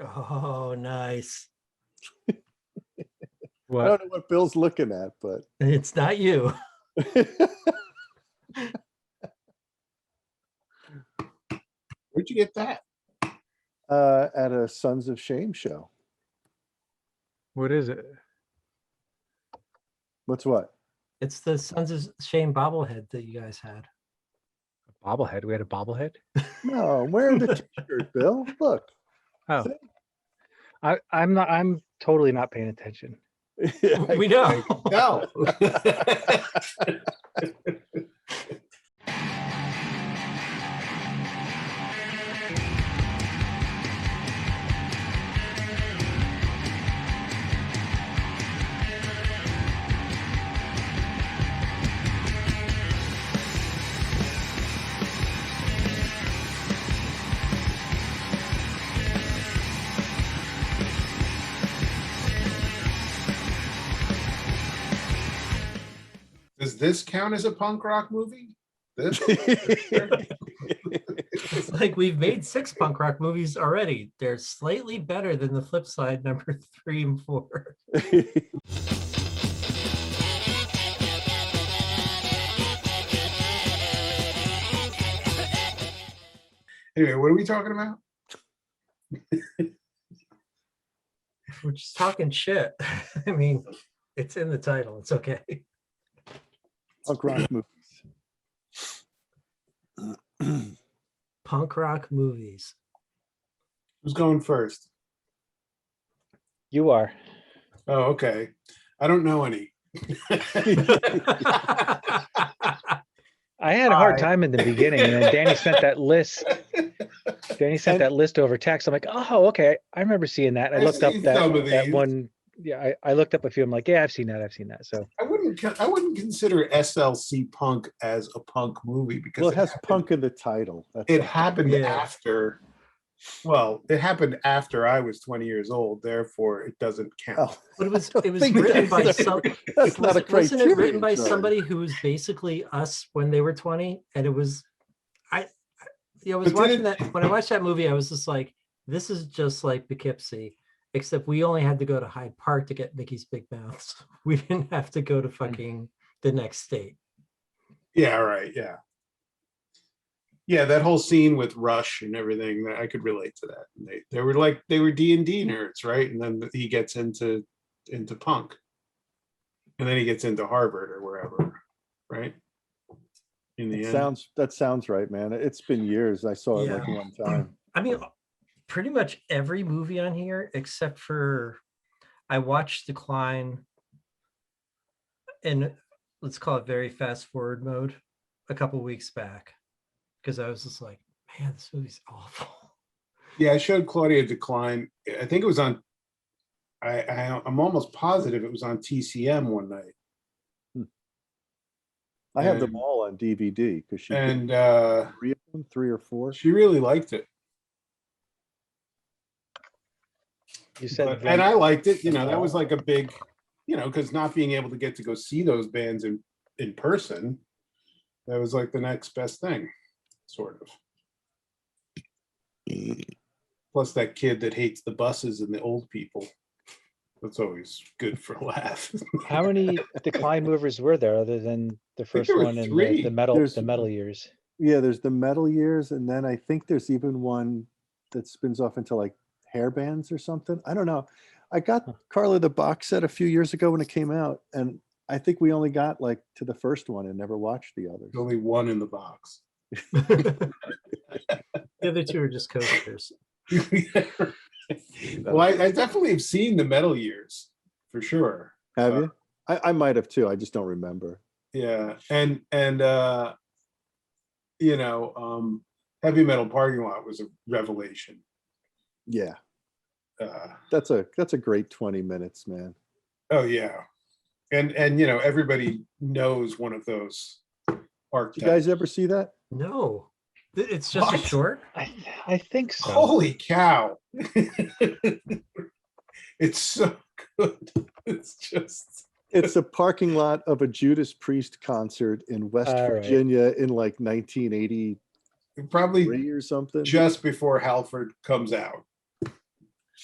Oh, nice. I What? don't know what Bill's looking at, but It's not you. Where'd you get that? at a Sons of Shame show. What is it? What's what? It's the Sons of Shame bobblehead that you guys had. A bobblehead. We had a bobblehead. No, I'm wearing the t-shirt, Bill. Look. Oh, See? I'm not. I'm totally not paying attention. We know. No. Does this count as a punk rock movie? This? It's like we've made 6 punk rock movies already. They're slightly better than the flip side, number 3 and 4. Anyway, what are we talking about? We're just talking shit. I mean, it's in the title. It's okay. Punk rock movies. Punk rock movies. Who's going first? You are. Oh, okay. I don't know any. I had a hard Hi. time in the beginning, and then Danny sent that list. Danny sent that list over text. I'm like, oh, okay. I remember seeing that. I I've looked up seen that some of that these. one. Yeah, I looked up a few. I'm like, yeah, I've seen that. So I wouldn't consider SLC Punk as a punk movie because Well, it has punk in the title. That's It all. happened Yeah. after. Well, it happened after I was 20 years old. Therefore, it doesn't count. Oh, But it was I don't it was think written by that's a- some. That's not a Wasn't it written criterion. by Charlie. somebody who was basically us when they were 20? And it was, I was But watching didn't- that when I watched that movie. I was just like, this is just like Poughkeepsie, except we only had to go to Hyde Park to get Mickey's Big Mouths. We didn't have to go to fucking the next state. Yeah, right. Yeah. Yeah, that whole scene with Rush and everything, I could relate to that. And they were D&D nerds, right? And then he gets into punk. And then he gets into Harvard or wherever, right? In the end. That sounds right, man. It's been years. I saw it like Yeah. one time. I mean, pretty much every movie on here, except for I watched Decline in, let's call it very fast forward mode, a couple weeks back, because I was just like, man, this movie's awful. Yeah, I showed Claudia Decline. I think it was on. I'm almost positive it was on TCM one night. I have them And- all on DVD because she picked And 3 of them, 3 or 4. she really liked it. you said, And I liked it. You know, that was like a big, because not being able to get to go see those bands in person, that was like the next best thing, sort of. Plus that kid that hates the buses and the old people. That's always good for a laugh. how many Decline movers were there other than the first there were one and 3. the metal There's- the metal years? Yeah, there's the metal years, and then I think there's even one that spins off into like hair bands or something. I don't know. I got Carla the box set a few years ago when it came out, and I think we only got like to the first one and never watched the others. There's only one in the box. The other 2 are just coasters. Well, I definitely have seen the metal years for sure. Have you? I might have too. I just don't remember. Yeah, and Heavy Metal Parking Lot was a revelation. Yeah, that's a great 20 minutes, man. Oh yeah, and everybody knows one of those archetypes. Did you guys ever see that? No, it's just a What? short. I think so. Holy cow! It's so good. It's just. It's a parking lot of a Judas Priest concert in West All right. Virginia in like 1983 Probably or something. just before Halford comes out.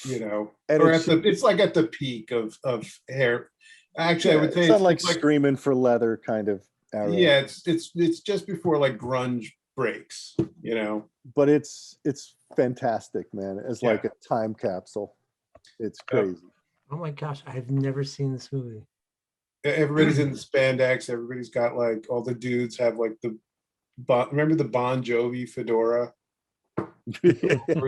you know, And or it's, it's like at the peak of hair. Actually, I would say it's not like it's like, screaming for leather kind of era. yeah, it's just before like grunge breaks, you know. But it's fantastic, man. It's Yeah. like a time capsule. It's crazy. Oh my gosh, I've never seen this movie. Everybody's in spandex. Everybody's got like all the dudes have like remember the Bon Jovi fedora? Or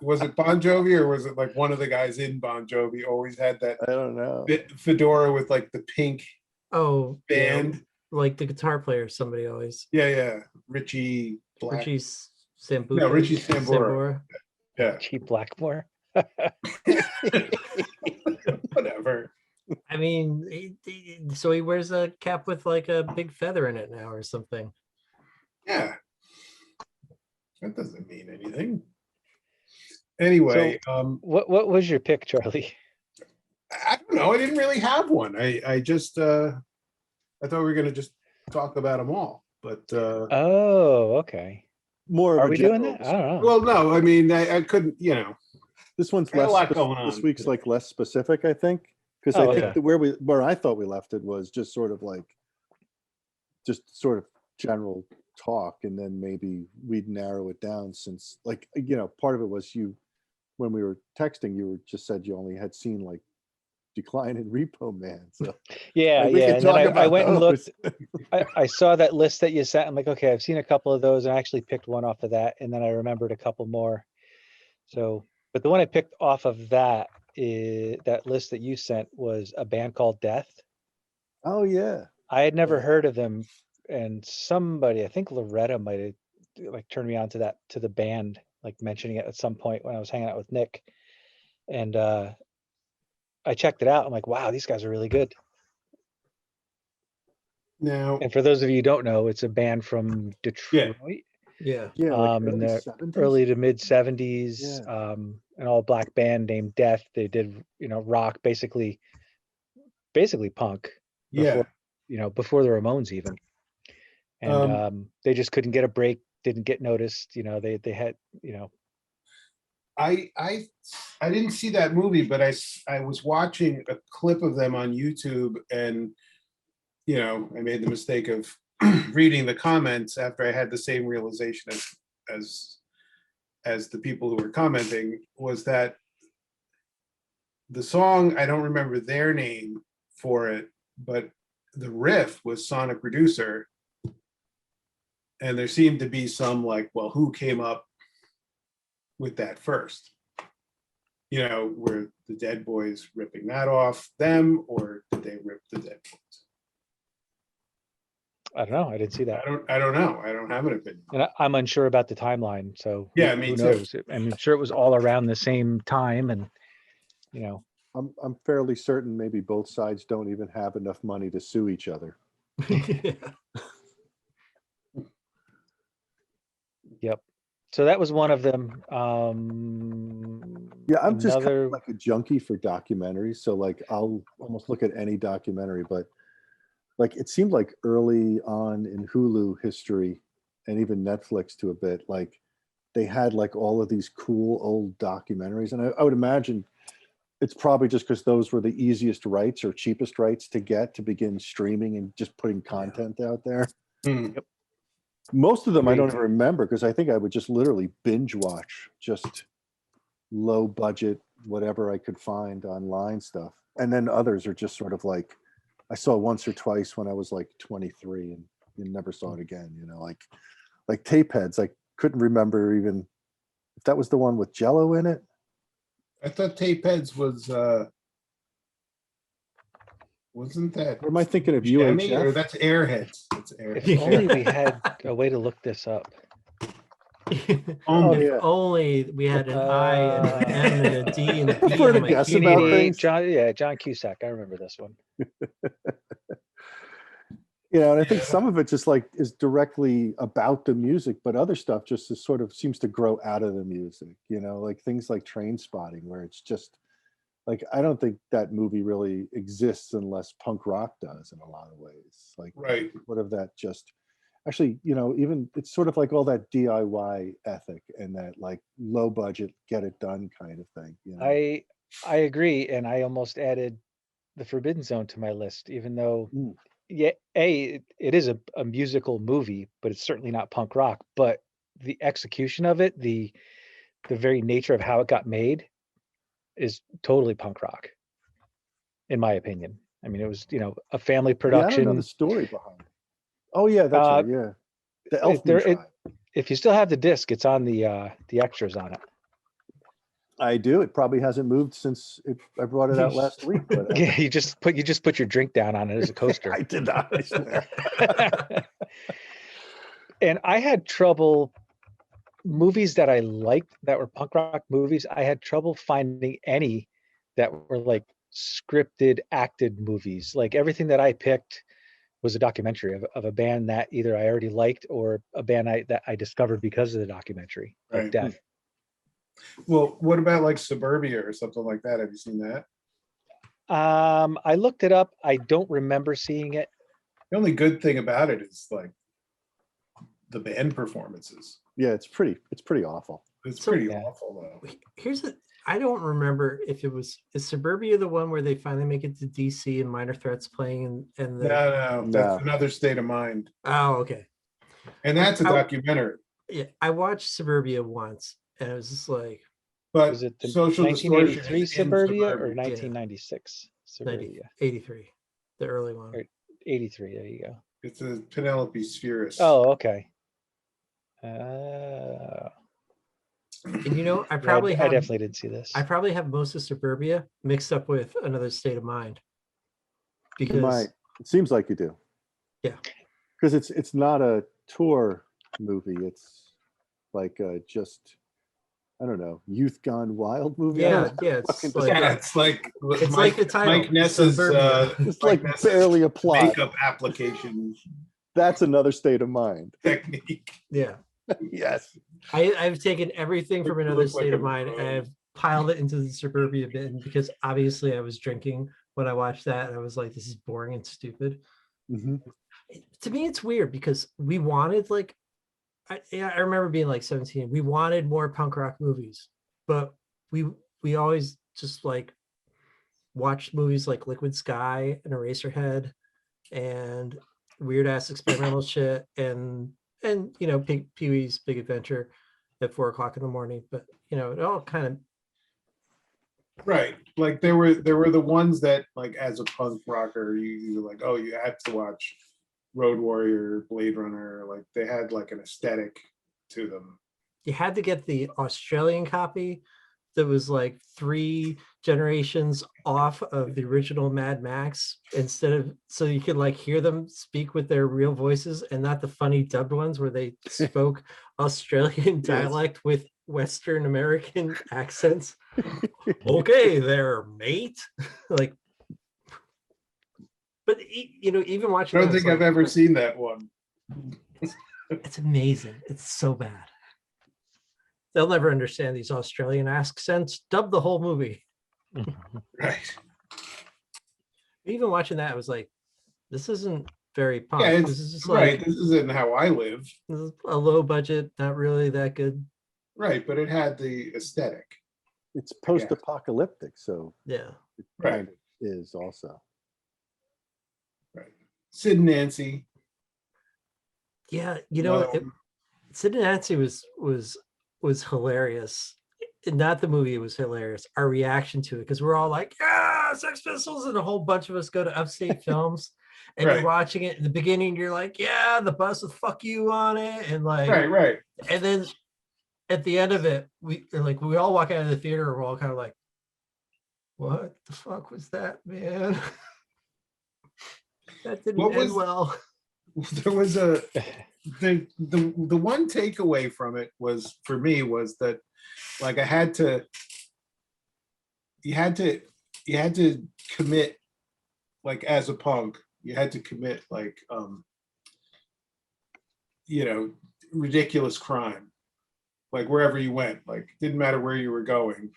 was it Bon Jovi or was it like one of the guys in Bon Jovi always had that I don't know. fedora with like the pink Oh, yeah, band? like the guitar player, somebody always. Yeah. Richie Black. Richie Sambora. No, Richie Sambora. Yeah. Cheap Blackmore. Whatever. I mean, so he wears a cap with like a big feather in it now or something. Yeah. That doesn't mean anything. Anyway, What was your pick, Charlie? I don't know. I didn't really have one. I just I thought we were gonna just talk about them all. But Oh, okay. More of Are a we doing general that? I don't know. well, no, I mean I couldn't, you know. This one's Got a less. lot going This on. week's like less specific, I think, because Oh, I think okay. that where I thought we left it was just sort of general talk, and then maybe we'd narrow it down since, like, you know, part of it was when we were texting, you were just said you only had seen like Decline in Repo Man. So Yeah, like, we yeah. could And then talk I about went and those. looked. I saw that list that you sent. I'm like, okay, I've seen a couple of those, and I actually picked one off of that, and then I remembered a couple more. So, but the one I picked off of that list that you sent was a band called Death. Oh yeah. I had never Yeah. heard of them, and somebody, I think Loretta might have like turned me on to the band, like mentioning it at some point when I was hanging out with Nick, and I checked it out. I'm like, wow, these guys are really good. Now, And for those of you who don't know, it's a band from Detroit. Yeah. Yeah, like In early the 70s. early to mid 70s, an all black band named Death. They did, rock, basically punk yeah. before the Ramones even. And Um, they just couldn't get a break, didn't get noticed. They had, I didn't see that movie, but I was watching a clip of them on YouTube, and I made the mistake of reading the comments after I had the same realization as the people who were commenting, was that the song, I don't remember their name for it, but the riff was Sonic Producer, and there seemed to be some like, well, who came up with that first? Were the Dead Boys ripping that off them, or did they rip the Dead Boys? I don't know. I didn't see that. I don't know. I don't have an opinion. And I'm unsure about the timeline. So Yeah, me who too. knows? I'm sure it was all around the same time, and I'm fairly certain maybe both sides don't even have enough money to sue each other. Yep. So that was one of them. Yeah, I'm just kind another of like a junkie for documentaries. So like I'll almost look at any documentary, but like it seemed like early on in Hulu history and even Netflix to a bit, like they had like all of these cool old documentaries. And I would imagine it's probably just because those were the easiest rights or cheapest rights to get to begin streaming and just putting content out there. Hmm. Most of them I don't Agreed. even remember because I think I would just literally binge watch just low budget, whatever I could find online stuff. And then others are just sort of like, I saw once or twice when I was like 23 and you never saw it again, like Tape Heads. I couldn't remember even if that was the one with Jello in it. I thought Tape Heads was wasn't that? Or am I thinking of Buscemi, or UHF? that's Airheads. That's Airheads. If only we had a way to look this up. Oh, If yeah. only we had an I and an M and a D and a B Prefer to on my guess keyboard. about things. John Cusack. I remember this one. And I think some of it just like is directly about the music, but other stuff just is sort of seems to grow out of the music, like things like Train Spotting, where it's just like, I don't think that movie really exists unless punk rock does in a lot of ways. Like, Right. what of that just, actually, even it's sort of like all that DIY ethic and that like low budget, get it done kind of thing. I agree, and I almost added the Forbidden Zone to my list, even though Mm. yeah, it is a musical movie, but it's certainly not punk rock. But the execution of it, the very nature of how it got made, is totally punk rock, in my opinion. I mean, it was a family Yeah, I don't know the production. story behind it. Oh yeah, that's right. Yeah, the Elfman tribe. If you still have the disc, it's on the extras on it. I do. It probably hasn't moved since I brought it out last week. But Yeah, you just put your drink down on it as a coaster. I did not. I swear. And I had trouble movies that I liked that were punk rock movies. I had trouble finding any that were like scripted, acted movies. Like everything that I picked was a documentary of a band that either I already liked or a band that I discovered because of the documentary, like Right. Death. Well, what about like Suburbia or something like that? Have you seen that? I looked it up. I don't remember seeing it. The only good thing about it is like the band performances. Yeah, it's pretty awful. It's So- pretty Yeah. awful though. I don't remember if is Suburbia the one where they finally make it to DC and Minor Threats playing and the No, that's No. another State of Mind. oh, okay. And that's a I- documentary. Yeah, I watched Suburbia once and it was just like But Was it the social distortion 1983 is in Suburbia or Suburbia. 1996 Suburbia? 83, the early one. Right. 83. There you go. It's a Penelope Spheris. Oh, okay. And I I probably have definitely didn't see this. I probably have most of Suburbia mixed up with Another State of Mind. Because It seems like you do. Yeah. Because it's not a tour movie. It's like just I don't know, youth gone wild movie. I don't yeah, know. it's Fucking like Yeah, it's like the title, Mike Ness's Suburbia. it's Mike like Ness's barely a plot. makeup application That's Another State of Mind. technique. Yeah. Yes. I've taken everything from Look Another like State a of Mind and pro. I've piled it into the Suburbia bin because obviously I was drinking when I watched that and I was like, this is boring and stupid. Mhm. To me, it's weird because we wanted I remember being like 17. We wanted more punk rock movies, but we always just like watched movies like Liquid Sky and Eraserhead and weird ass experimental shit and Pee-wee's Big Adventure at 4 o'clock in the morning. But it all kind of Right. Like there were the ones that like as a punk rocker, you were like, oh, you have to watch Road Warrior, Blade Runner. Like they had like an aesthetic to them. you had to get the Australian copy that was like 3 generations off of the original Mad Max so you could like hear them speak with their real voices and not the funny dubbed ones where they spoke Australian dialect with Western American accents. Okay there, mate. Like, but even I watching don't that, think it's I've like, ever seen that one. it's amazing. It's so bad. They'll never understand these Australian accents. Dub the whole movie. Right. Even watching that, I was like, this isn't very punk. Yeah, This is it's just right. like This isn't how I live. this is a low budget, not really that good. Right, but it had the aesthetic. It's post-apocalyptic, so Yeah. it Right. kind of is also. Right. Sid and Nancy. Yeah, another it, one. Sid and Nancy was hilarious. Not the movie, it was hilarious. Our reaction to it, because we're all like, yeah, Sex Pistols, and a whole bunch of us go to Upstate Films, and Right. you're watching it in the beginning, you're like, yeah, the bus with "fuck you" on it, and like, Right. and then at the end of it, we all walk out of the theater, we're all kind of like, what the fuck was that, man? That didn't What end was- well. There was the one takeaway from it was for me was that like you had to commit, like as a punk, you had to commit like ridiculous crime, like wherever you went, like didn't matter where you were going.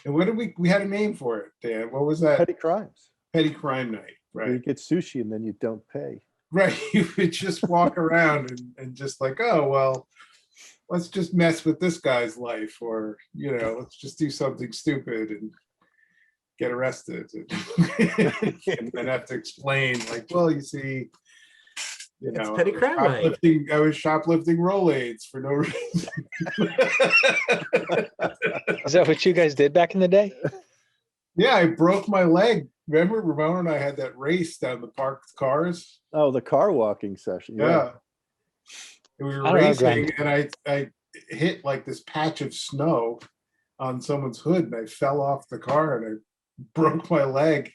And what did we had a name for it, Dan? What was that? Petty crimes. Petty crime night, Where you right? get sushi and then you don't pay. Right, you would just walk around and just like, oh, well, let's just mess with this guy's life, or, let's just do something stupid and get arrested. And then have to explain, like, well, you see, It's petty crime night. I was shoplifting Rolaids for no reason. Is that what you guys did back in the day? Yeah, I broke my leg. Remember, Ramon and I had that race down the parked cars? Oh, the car walking session. Yeah. And we were I don't know, racing, Grant. and I hit like this patch of snow on someone's hood, and I fell off the car and I broke my leg.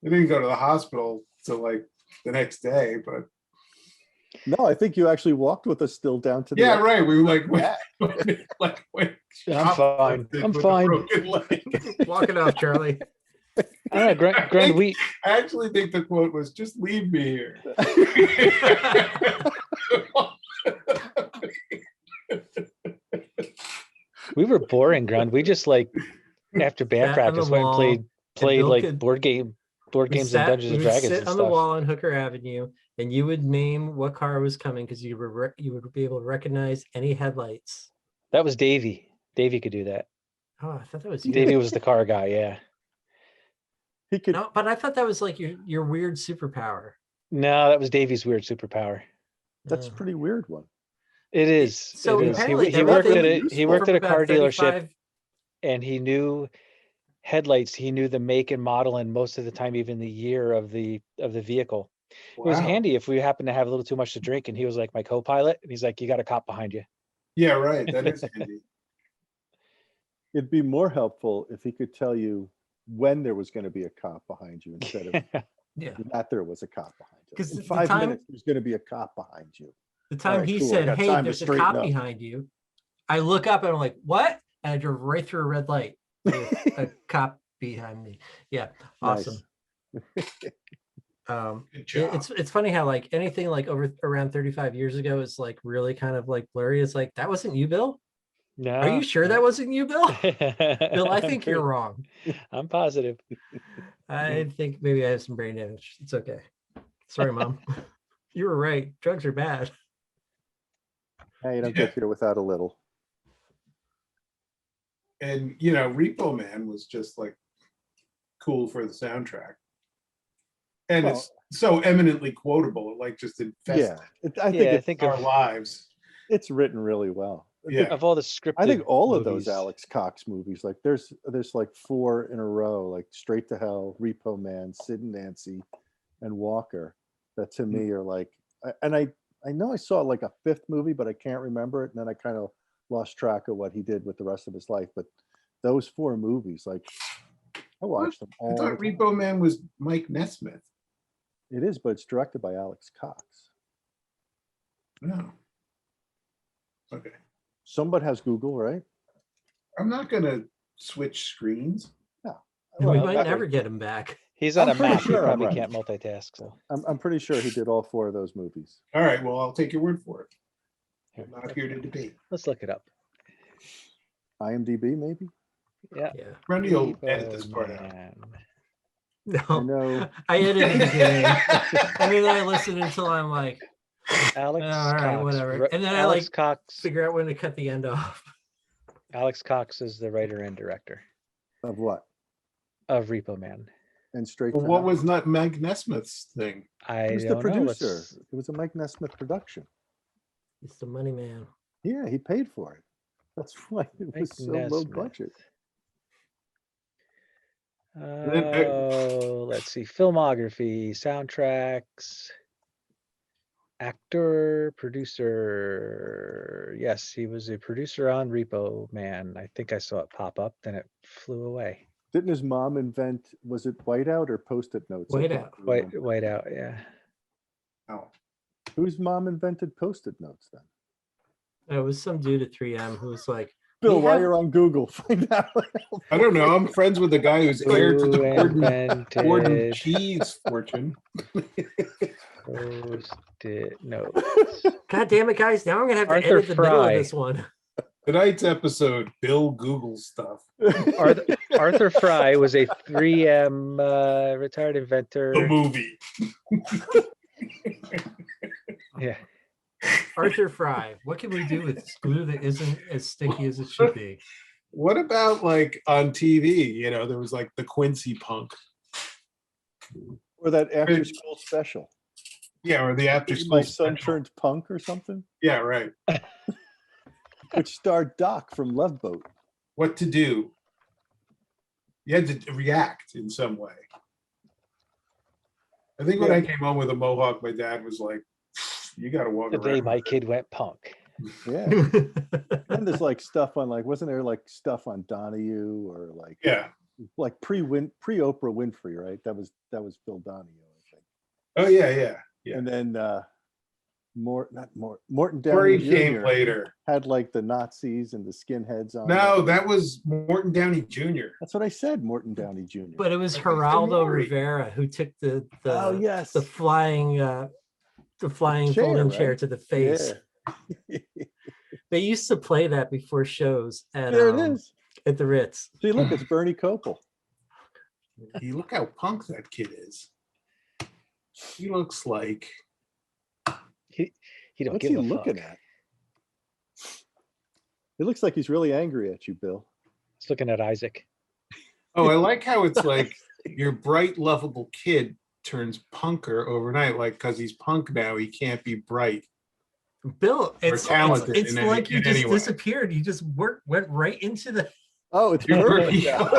I didn't go to the hospital till like the next day, but No, I think you actually walked with us still down to the. yeah, right. We went, I'm fine. I'm fine. Walk it off, Charlie. I don't know, Grant, we I actually think the quote was, "Just leave me here." we were boring, Grant. We just like after band Sat on the practice went and wall, played Bill like could- board games We and Dungeons we and would Dragons sit and on the stuff. wall on Hooker Avenue, and you would name what car was coming because you would be able to recognize any headlights. That was Davey. Davey could do that. Oh, I thought that was you. Davey was the car guy, yeah. He could. No, but I thought that was like your weird superpower. No, that was Davey's weird superpower. That's a Oh. pretty weird one. It is. So it is. apparently He worked at everything it. He worked from at a about car dealership, 35 and he knew headlights. He knew the make and model, and most of the time, even the year of the vehicle. It was Wow. handy if we happened to have a little too much to drink, and he was like my co-pilot, and he's like, "You got a cop behind you." Yeah, right. That is handy. It'd be more helpful if he could tell you when there was going to be a cop behind you instead of Yeah. that there was a cop behind you. 'Cause In the 5 time- minutes, there's going to be a cop behind you. The time right, he cool, I said, got "Hey, time to there's a straighten cop up." behind you," I look up and I'm like, "What?" And I drove right through a red light with a cop behind me. Yeah, awesome. Good job. It's funny how like anything like around 35 years ago is like really kind of like blurry. It's like, that wasn't you, Bill? No. Are you sure that wasn't you, Bill? Bill, I I'm think you're pretty- wrong. I'm positive. I think maybe I have some brain damage. It's okay. Sorry, Mom. You were right. Drugs are bad. Hey, you don't get here without a little. And Repo Man was just like cool for the soundtrack, and Well- it's so eminently quotable. It like just infested Yeah, I think I it's, think our of, lives. it's written really well. Yeah, of all the scripted. I think all of those movies, Alex Cox movies, like there's like 4 in a row, like Straight to Hell, Repo Man, Sid and Nancy, and Walker, that to me are like, I know I saw like a 5th movie, but I can't remember it, and then I kind of lost track of what he did with the rest of his life. But those 4 movies, like I watched them I all. thought the time. Repo Man was Mike Nesmith. It is, but it's directed by Alex Cox. No. Okay. Somebody has Google, right? I'm not gonna switch screens. And Well, we might that- never get him back. He's on I'm a pretty Mac. He sure I'm probably right. can't multitask. So I'm pretty sure he did all 4 of those movies. All right, well, I'll take your word for it. here, I'm not here to debate. let's look it up. IMDb, maybe. Yeah. Yeah. Randy will Repo edit this part out. Man. No, I know. I edited the beginning. And then I listen until I'm like, Alex all right, Cox. whatever. Ri- And then I Alex like Cox. figure out when to cut the end off. Alex Cox is the writer and director Of what? of Repo Man. And Straight But to what Hell. was not Mike Nesmith's thing? I He was the don't know. producer. Let's- It was a Mike Nesmith production. It's the money man. Yeah, he paid for it. That's why it Mike was so low Nesmith. budget. then, Oh, let's see. Filmography, soundtracks, actor, producer. Yes, he was a producer on Repo Man. I think I saw it pop up, then it flew away. Didn't his mom invent, was it whiteout or post-it notes? I Whiteout. can't remember. White out, yeah. Oh, Whose mom invented post-it notes then? It was some dude at 3M who was like, Bill, We while have- you're on Google, find out. I don't know. I'm friends with the guy who's heir to the Who Gordon invented cheese fortune. post-it notes? God damn it, guys. Now I'm going to have to Arthur edit the middle of Fry. this one. Tonight's episode, Bill Google stuff. Arthur Fry was a 3M retired inventor. The movie. Yeah. Arthur Fry. What can we do with this glue that isn't as sticky as it should be? What about like on TV? You know, there was like the Quincy Punk. Or that after school special. Yeah, or the after My school son special. turned punk or something, Yeah, right. which starred Doc from Love Boat. What to do? You had to react in some way. I think when Yeah. I came home with a mohawk, my dad was like, "You got to walk The day around." my kid went punk. Yeah. And there's like stuff on, like, wasn't there like stuff on Donahue or Yeah. like pre-Oprah Winfrey, right? That was Phil Donahue, I think. Oh yeah, yeah, yeah. And then Morton Where Downey he came Jr. later. had like the Nazis and the skinheads on. No, it. that was Morton Downey Jr. That's what I said, Morton Downey Jr. But it was Like Mr. Geraldo Maury. Rivera who took the Oh, yes. the flying folding chair right? to the face. Yeah. They used to play that before shows at There it is. at the Ritz. See, look, it's Bernie Kopel. You look how punk that kid is. He looks like He don't What's give he a looking fuck. at? It looks like he's really angry at you, Bill. He's looking at Isaac. I like how it's like your bright, lovable kid turns punker overnight. Like because he's punk now, he can't be bright. Bill, it's talented it's in like you in just any way. disappeared. You just went right into the. Oh, it's You're perfect. pretty- now.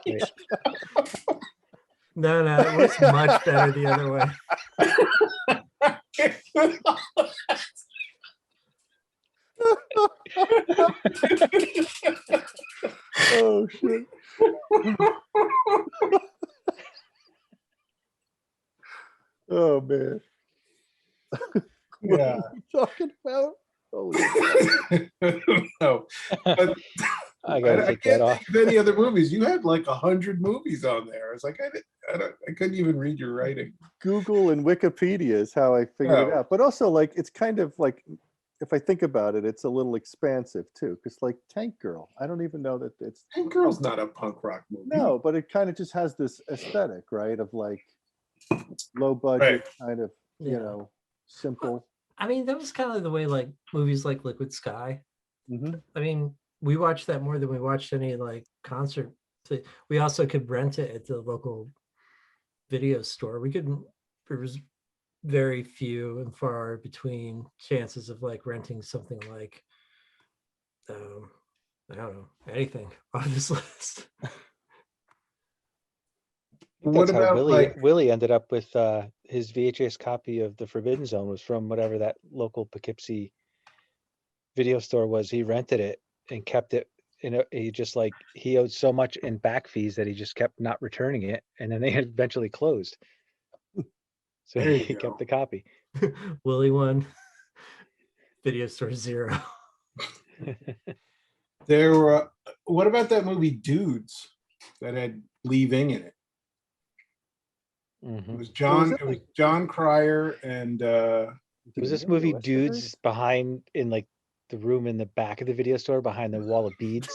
Wait, No, it was much better the other way. Oh shit. Oh man. What Yeah. are we talking about? Holy crap. No, but I gotta I take that can't off. think of any other movies. You had like 100 movies on there. I was like, I couldn't even read your writing. Google and Wikipedia is how I figured it Oh. out. But also, like, it's kind of like, if I think about it, it's a little expansive too. Because like Tank Girl, I don't even know that it's Tank Girl's not a punk rock movie. no, but it kind of just has this aesthetic, right? Of like low budget, kind of, Yeah. you know, simple. I mean, that was kind of the way like movies like Liquid Sky. Mhm. I mean, we watched that more than we watched any like concert. We also could rent it at the local video store. We couldn't. There was very few and far between chances of like renting something like I don't know, anything on this list. What That's how about like Willie ended up with his VHS copy of The Forbidden Zone was from whatever that local Poughkeepsie video store was. He rented it and kept it. He just like he owed so much in back fees that he just kept not returning it, and then they eventually closed. So There you he go. kept the copy. Willie one, video store 0. there were? What about that movie Dudes that had Lee Ving in it? It Mhm. was John. that It was John Cryer and Was this movie Dudes behind in like the room in the back of the video store behind the wall of beads?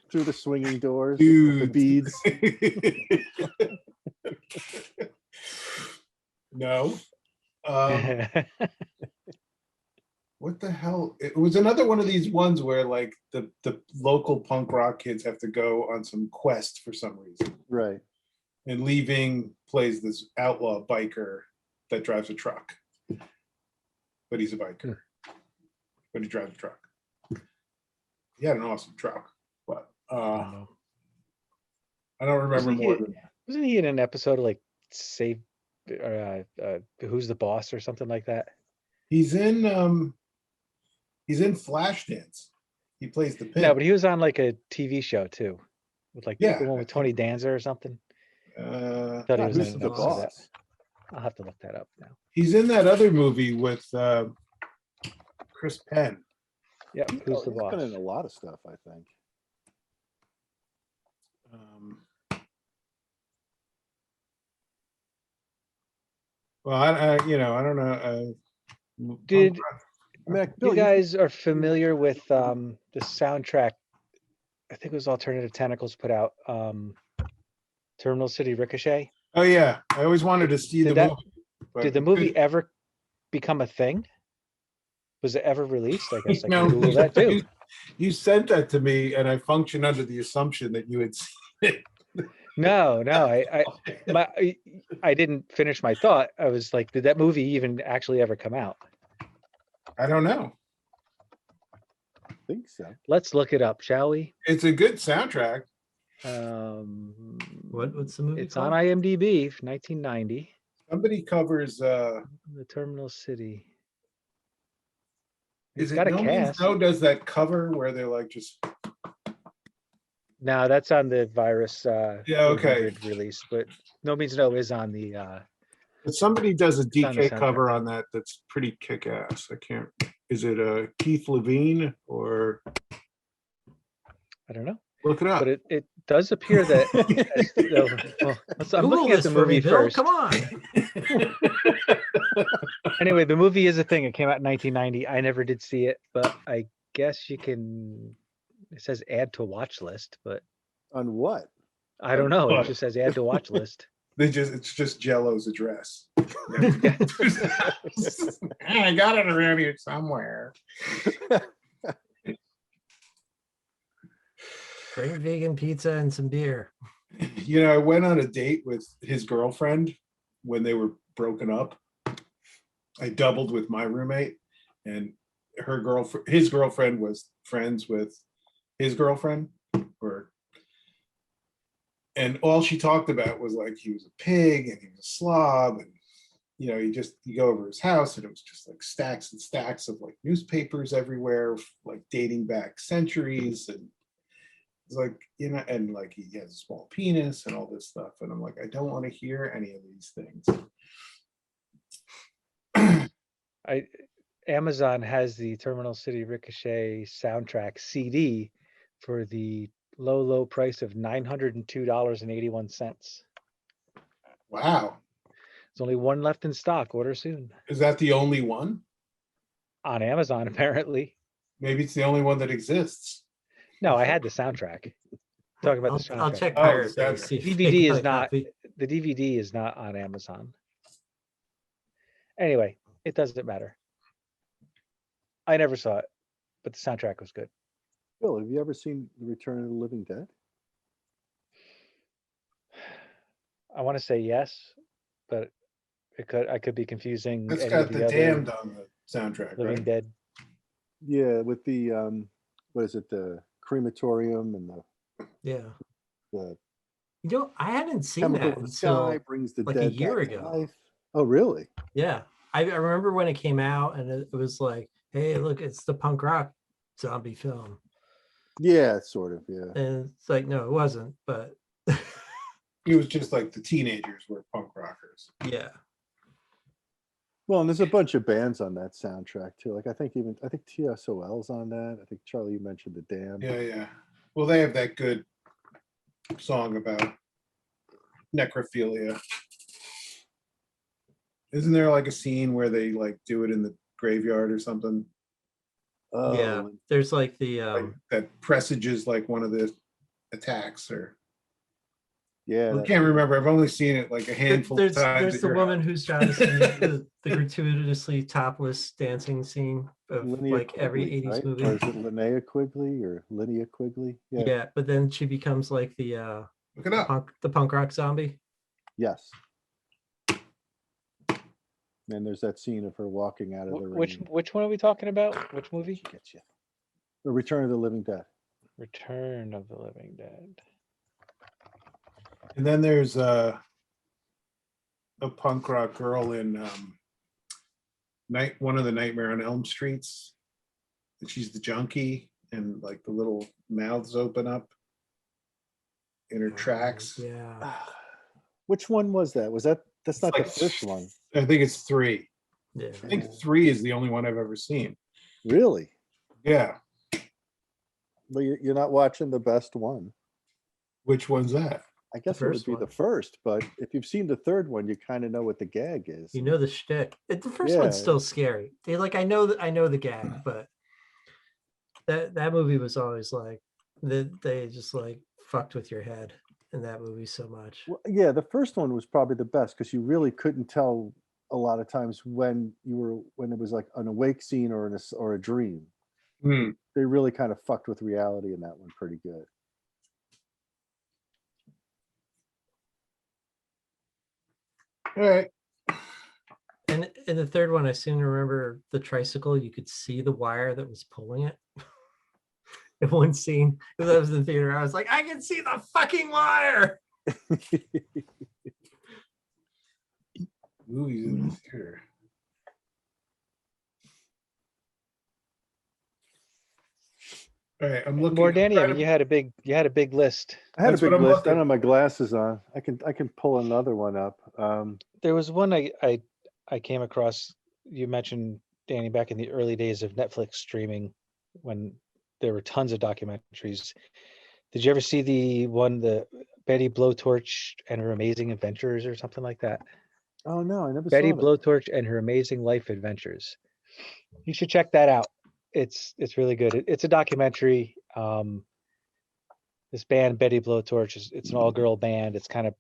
Through the swinging doors, Dudes. the beads. No. What the hell? It was another one of these ones where like the local punk rock kids have to go on some quest for some reason. Right. And Lee Ving plays this outlaw biker that drives a truck. But he's a biker. But he drives a truck. He had an awesome truck, but I don't remember Wasn't more he- than that. Wasn't he in an episode of like Save Who's the Boss or something like that? He's in Flashdance. He plays the pimp. No, but he was on like a TV show too, with like Yeah, the one I with Tony Danza or something. Thought he God, was who's in the an episode of that. boss? I'll have to look that up now. He's in that other movie with Chris Penn. Yeah, who's the He's boss? been in a lot of stuff, I think. Well, I don't know. Did I mean, Bill, you guys are familiar with the soundtrack? I think it was Alternative Tentacles put out Terminal City Ricochet. Oh, yeah. I always wanted to see the Did that- movie. but Did the we movie couldn't. ever become a thing? Was it ever released? I guess I No, can Google that too. You sent that to me and I functioned under the assumption that you had seen it. No, I didn't finish my thought. I was like, did that movie even actually ever come out? I don't know. I think so. Let's look it up, shall we? It's a good soundtrack. What's the movie It's called? on IMDb, 1990. Somebody covers, The Terminal City. is It's it got a No Means cast. No does that cover where they're like just, No, that's on the Virus Yeah, okay. 800 release, but No Means No is on the but somebody does a on the DK soundtrack. cover on that that's pretty kick-ass. I can't, is it Keith Levine or I don't know. look it up? But it does appear that I'm Google looking at this the for me, movie Bill. first. Come on. Anyway, the movie is a thing. It came out in 1990. I never did see it, but I guess you can. It says add to watch list, but On what? I don't know. It What? just says add to watch list. It's just Jello's address. I got it around here somewhere. Bring vegan pizza and some beer. You know, I went on a date with his girlfriend when they were broken up. I doubled with my roommate, and his girlfriend was friends with his girlfriend, and all she talked about was like he was a pig and he was a slob, and you know, you go over his house and it was just like stacks and stacks of like newspapers everywhere, like dating back centuries, and it's like, you know, and like he has a small penis and all this stuff, and I'm like, I don't want to hear any of these things. Amazon has the Terminal City Ricochet soundtrack CD for the low price of $902.81. Wow. There's only one left in stock. Order soon Is that the only one? on Amazon, apparently. Maybe it's the only one that exists. No, I had the soundtrack. Talking about the soundtrack. I'll check Oh, Pirate Bay. soundtrack. See if DVD they got is a not- copy. The DVD is not on Amazon. Anyway, it doesn't matter. I never saw it, but the soundtrack was good. Bill, have you ever seen The Return of the Living Dead? I want to say yes, but I could be confusing That's any got of the the other Damned on the soundtrack, Living right? Dead. Yeah, with the what is it, the crematorium and Yeah. the You know, I hadn't seen chemical that in the until sky brings the like a dead year back to ago. life. Oh, really? Yeah. I remember when it came out and it was like, hey, look, it's the punk rock zombie film. Yeah, sort of. Yeah. And it's like, no, it wasn't, but It was just like the teenagers were punk rockers. yeah. Well, and there's a bunch of bands on that soundtrack too. Like I think TSOL's on that. I think Charlie, you mentioned the Dam. Yeah. Well, they have that good song about necrophilia. Isn't there like a scene where they like do it in the graveyard or something? Oh, Yeah. There's like the Like that presages like one of the attacks, or yeah. I that- can't remember. I've only seen it like a handful there's of times. there's at the your woman house. who's trying to sing the gratuitously topless dancing scene of Linnea like every Quigley, 80s right? movie. Or is it Linnea Quigley or Linnea Quigley? Yeah. Yeah, but then she becomes like the Look it up. punk rock zombie. Yes. And there's that scene of her walking out of the ring. Which one are we talking about? Which movie? She gets you. The Return of the Living Dead. Return of the Living Dead. And then there's a punk rock girl in one of the Nightmare on Elm Streets. She's the junkie, and like the little mouths open up in her tracks. Yeah. Which one was that? That's not like the first one. I think it's 3. Yeah. I think 3 is the only one I've ever seen. Really? Yeah. Well, you're not watching the best one. Which one's that? I guess it would first be one. the first, but if you've seen the third one, you kind of know what the gag is. You know the shtick. The first one's Yeah. still scary. I know the gag, but that movie was always like they just like fucked with your head. in that movie so much. Well, yeah, the first one was probably the best because you really couldn't tell a lot of times when it was like an awake scene or or a dream. Hmm. They really kind of fucked with reality in that one pretty good. All right. And in the third one, I seem to remember the tricycle. You could see the wire that was pulling it. In one scene, because I was in the theater, I was like, I can see the fucking wire. Movies in the theater. All right, I'm looking. More I'm Danny. I trying mean, to- you had a big list. I had That's a big what I'm list. I looking. don't have my glasses on. I can pull another one up. There was one I came across. You mentioned, Danny, back in the early days of Netflix streaming, when there were tons of documentaries. Did you ever see the Betty Blowtorch and Her Amazing Adventures or something like that? Oh no, I never Betty saw it. Blowtorch and Her Amazing Life Adventures. You should check that out. It's really good. It's a documentary. This band, Betty Blowtorch, it's an all-girl band. It's kind of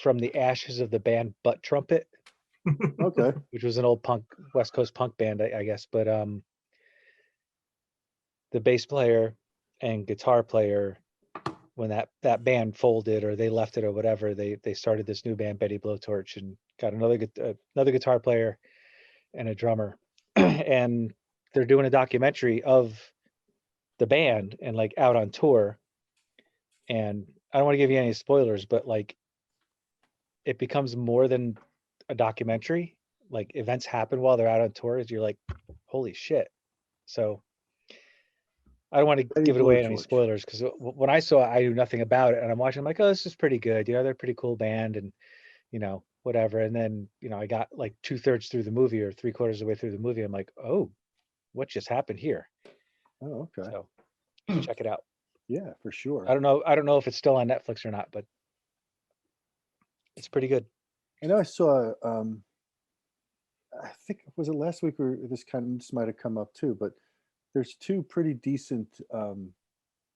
from the ashes of the band Butt Trumpet, Okay. which was an old West Coast punk band, I guess. But the bass player and guitar player, when that band folded or they left it or whatever, they started this new band, Betty Blowtorch, and got another guitar player and a drummer, and they're doing a documentary of the band and like out on tour. And I don't want to give you any spoilers, but like it becomes more than a documentary. Like events happen while they're out on tour, as you're like, holy shit. So I don't want to Betty give it away any Blowtorch. spoilers, because when I saw it, I knew nothing about it, and I'm watching, I'm like, oh, this is pretty good. They're a pretty cool band, and whatever. And then I got like 2/3 through the movie or 3/4 of the way through the movie. I'm like, oh, what just happened here? Oh, okay. So you should check it out. Yeah, for sure. I don't know if it's still on Netflix or not, but it's pretty good. I know I saw. I think was it last week or this might have come up too, but there's two pretty decent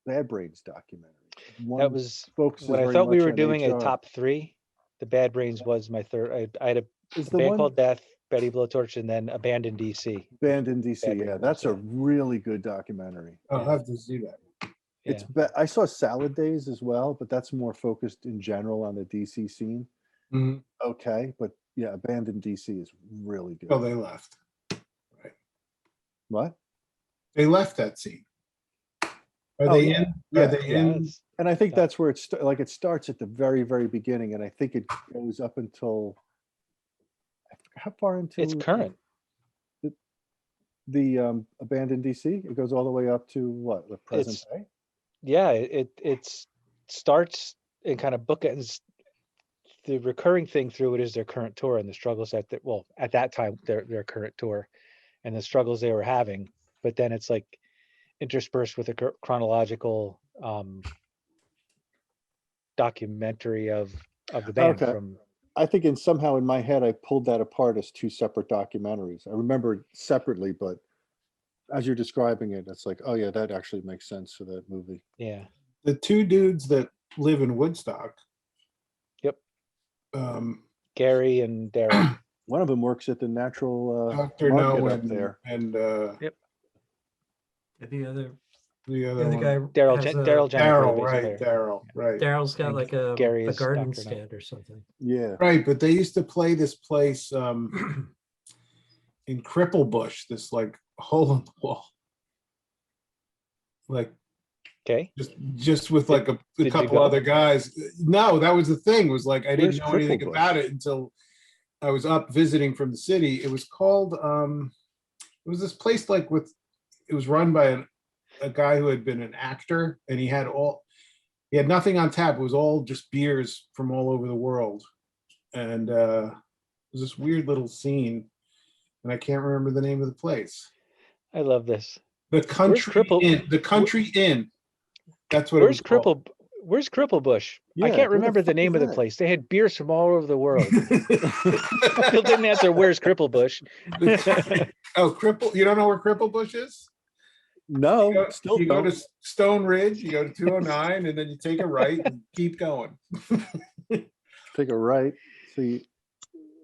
Bad Brains documentaries. One That was focuses when I very thought we much were on doing a HR. top 3. The Bad Brains was my third. I had a Is the band one called Death, Betty Blowtorch, and then Abandoned DC. Band in DC? Bad Yeah, Brains, that's a yeah. really good documentary. I'll have to see that. It's Yeah. I saw Salad Days as well, but that's more focused in general on the DC scene. Mhm. Okay, but yeah, Abandoned DC is really good. Oh, they left. What? They left that scene. Are Oh, they yeah. in? Yeah. Are they Yeah, in? it's- And I think Yeah. that's where it starts at the very, very beginning, and I think it goes up until how far into it's current. the Abandoned DC? It goes all the way up to what, the present It's- day? Yeah, it starts and kind of bookends. The recurring thing through it is their current tour and the struggles at that time, their current tour and the struggles they were having. But then it's like interspersed with a chronological documentary of the band Okay. from. I think somehow in my head I pulled that apart as two separate documentaries. I remember it separately, but as you're describing it, it's like, oh yeah, that actually makes sense for that movie. Yeah. The two dudes that live in Woodstock. Yep. Um, Gary and Daryl. One of them works at the natural Dr. market No up there. and The other the other the one. guy Daryl has Daryl a- Daryl, Genevieve is right? there. Daryl, right? Daryl's got And like a Gary is garden Dr. No. stand or something. Yeah. Right, but they used to play this place in Cripplebush, this like hole in the wall, like Okay. just with like a you couple go? other guys. No, that was the thing. Was like I Where's didn't know anything Cripplebush? about it until I was up visiting from the city. It was called. It was this place like with. It was run by a guy who had been an actor, and he had nothing on tap. It was all just beers from all over the world, and it was this weird little scene, and I can't remember the name of the place. I love this. The country inn. The country inn. That's what it was called. Where's Cripplebush? Yeah, I where can't the remember the fuck name is of the that? place. They had beers from all over the world. Still didn't answer where's Cripplebush. Oh, You don't know where Cripplebush is? No, still You go don't. to Stone Ridge, you go to 209, and then you take a right and keep going. Take a right.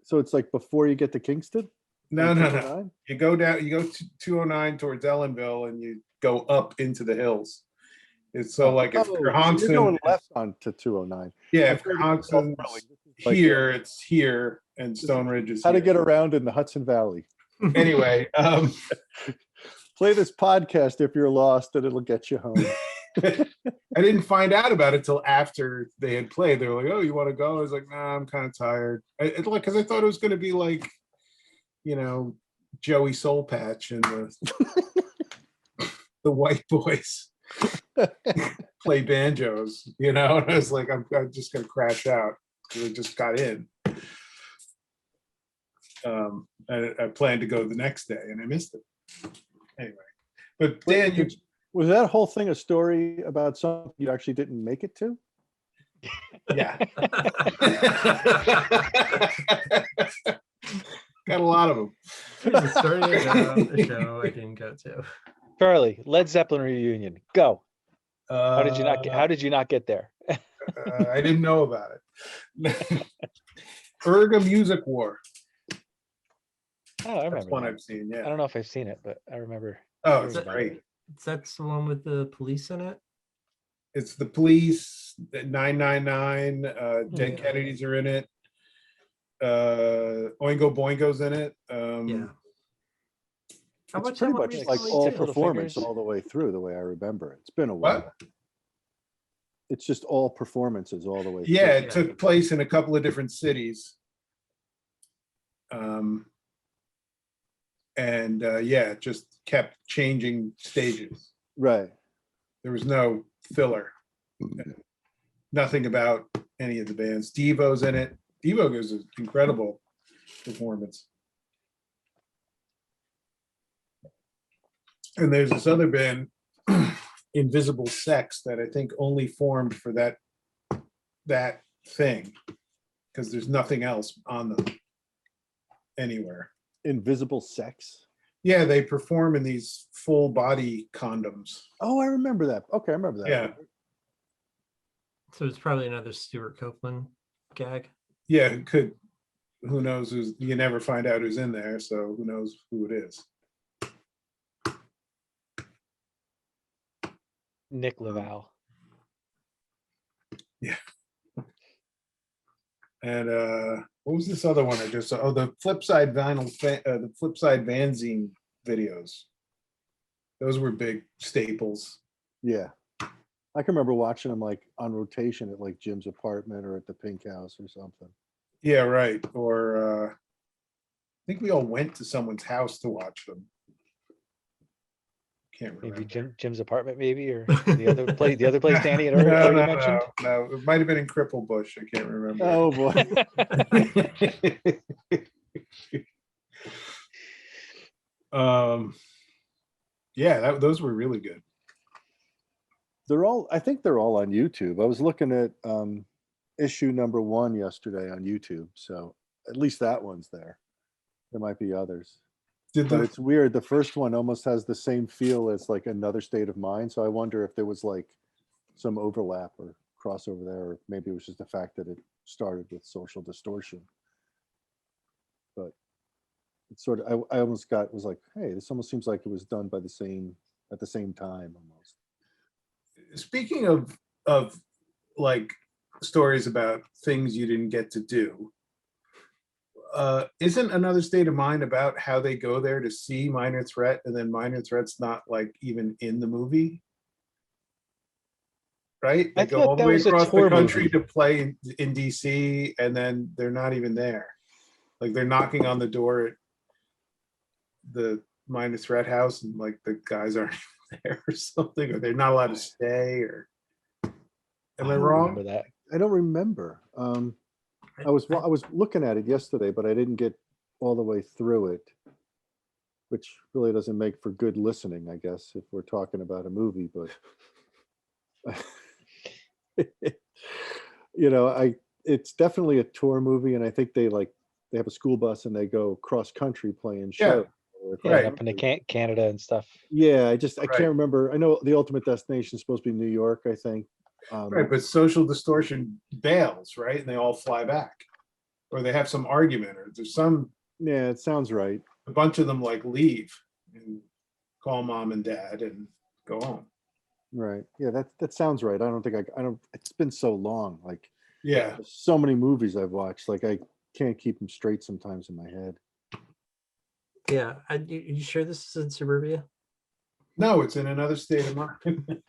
So it's like before you get to Kingston? No, On no, no. 209? You go down, you go to 209 towards Ellenville, and you go up into the hills. It's so like if Oh, so you're Kerhonkson, going left onto 209. yeah, I if thought it was all Kerhonkson's throwing. This is like, here, it's here, and Stone Ridge is how to here. get around in the Hudson Valley. Anyway, Play this podcast if you're lost, and it'll get you home. I didn't find out about it till after they had played. They were like, "Oh, you want to go?" I was like, "Nah, I'm kind of tired." Because I thought it was going to be like, Joey Soul Patch and the White Boys play banjos, And I was like, I'm just going to crash out because I just got in. I planned to go the next day, and I missed it. Anyway, but Dan, Was that whole thing a story about something you actually didn't make it to? yeah. Got a lot of them. The story of a show I didn't go to. Charlie, Led Zeppelin reunion. Go. How did you not get there? I didn't know about it. Erga Music War. Oh, I That's remember one that. I've seen. I Yeah. don't know if I've seen it, but I remember. Oh, it's hearing about great. it. That's the one with the police in it. It's the police. 999. Dead Yeah. Kennedys are in it. Oingo Boingo's in it. Yeah. I It's watched pretty that one much like recently, all too. performance Fingers. all the way through, the way I remember it. It's been a while. What? It's just all performances all the way through. Yeah, it Yeah. took place in a couple of different cities. It just kept changing stages. Right. There was no filler. Nothing about any of the bands. Devo's in it. Devo gives an incredible performance. And there's this other band, Invisible Sex, that I think only formed for that thing, because there's nothing else on them anywhere. Invisible Sex. Yeah, they perform in these full body condoms. Oh, I remember that. Okay, I remember that. Yeah. So it's probably another Stuart Copeland gag. Yeah, it could. Who knows who's, you never find out who's in there, so who knows who it is. Nick Laval. Yeah. And what was this other one I just saw? Oh, the Flipside the Flipside Vanzine videos. Those were big staples. Yeah. I can remember watching them like on rotation at like Jim's apartment or at the Pink House or something. Yeah, right. Or I think we all went to someone's house to watch them. Can't remember. Maybe Jim's apartment, maybe, or the other place Danny had already mentioned. No, it might have been in Cripple Bush. I can't remember. Oh boy. Yeah, those were really good. I think they're all on YouTube. I was looking at issue number 1 yesterday on YouTube. So at least that one's there. There might be others. But it's weird. The first one almost has the same feel as like Another State of Mind. So I wonder if there was like some overlap or crossover there, or maybe it was just the fact that it started with Social Distortion. But it's sort of, I almost was like, hey, this almost seems like it was done at the same time almost. Speaking of like stories about things you didn't get to do, isn't Another State of Mind about how they go there to see Minor Threat, and then Minor Threat's not like even in the movie? Right? They I go thought all the that way was a across the tour country movie. to play in DC, and then they're not even there. Like they're knocking on the door at the Minor Threat house, and like the guys aren't even there or something, or they're not allowed to stay, or am I don't wrong? remember that. I don't remember. I was looking at it yesterday, but I didn't get all the way through it, which really doesn't make for good listening, I guess, if we're talking about a movie. But it's definitely a tour movie, and I think they have a school bus and they go cross country playing shows Yeah, Right. up into Canada and stuff. Yeah, I Right. can't remember. I know the ultimate destination is supposed to be New York, I think. Right, but social distortion bails, right? And they all fly back. Or they have some argument, or there's Yeah, it sounds right. a bunch of them like leave and call mom and dad and go home. Right. Yeah, that sounds right. I don't, it's been so long. Like, Yeah. there's so many movies I've watched. Like, I can't keep them straight sometimes in my head. Yeah. You sure this is in suburbia? No, it's in another state of mind.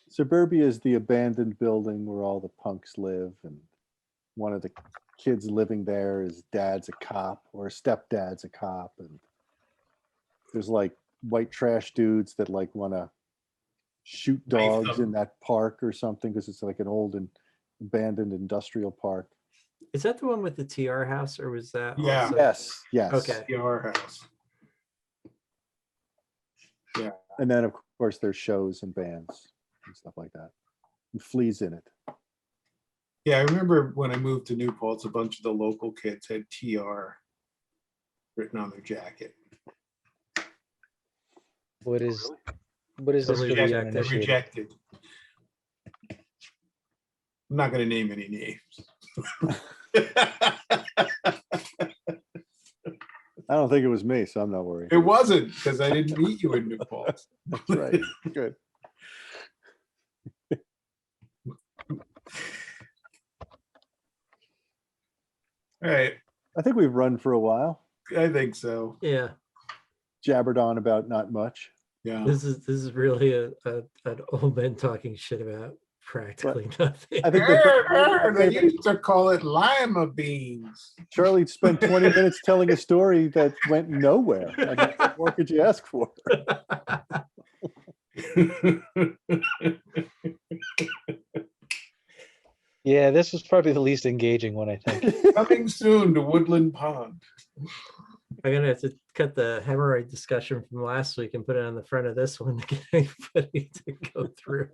Suburbia is the abandoned building where all the punks live, and one of the kids living there is dad's a cop or stepdad's a cop, and there's like white trash dudes that like want to shoot Knife dogs them. in that park or something because it's like an old and abandoned industrial park. Is that the one with the TR house, or was that? Yeah. also- Yes. Okay. Your house. And then of course there's shows and bands and stuff like that. And Flea's in it. Yeah, I remember when I moved to New Paltz, a bunch of the local kids had TR written on their jacket. What is this Totally for the rejected. They're uninitiated? rejected. I'm not going to name any names. I don't think it was me, so I'm not worried. It wasn't, because I didn't meet you in New Paltz. That's right. Good. All right, I think we've run for a while. I think so. Yeah. Jabbered on about not much. Yeah. This is really an old man talking shit about practically nothing. I think They used to call it lima beans. Charlie spent 20 minutes telling a story that went nowhere. I mean, what more could you ask for? Yeah, this was probably the least engaging one, I think. Coming soon to Woodland Pond. I'm gonna have to cut the hemorrhoid discussion from last week and put it on the front of this one to get anybody to go through.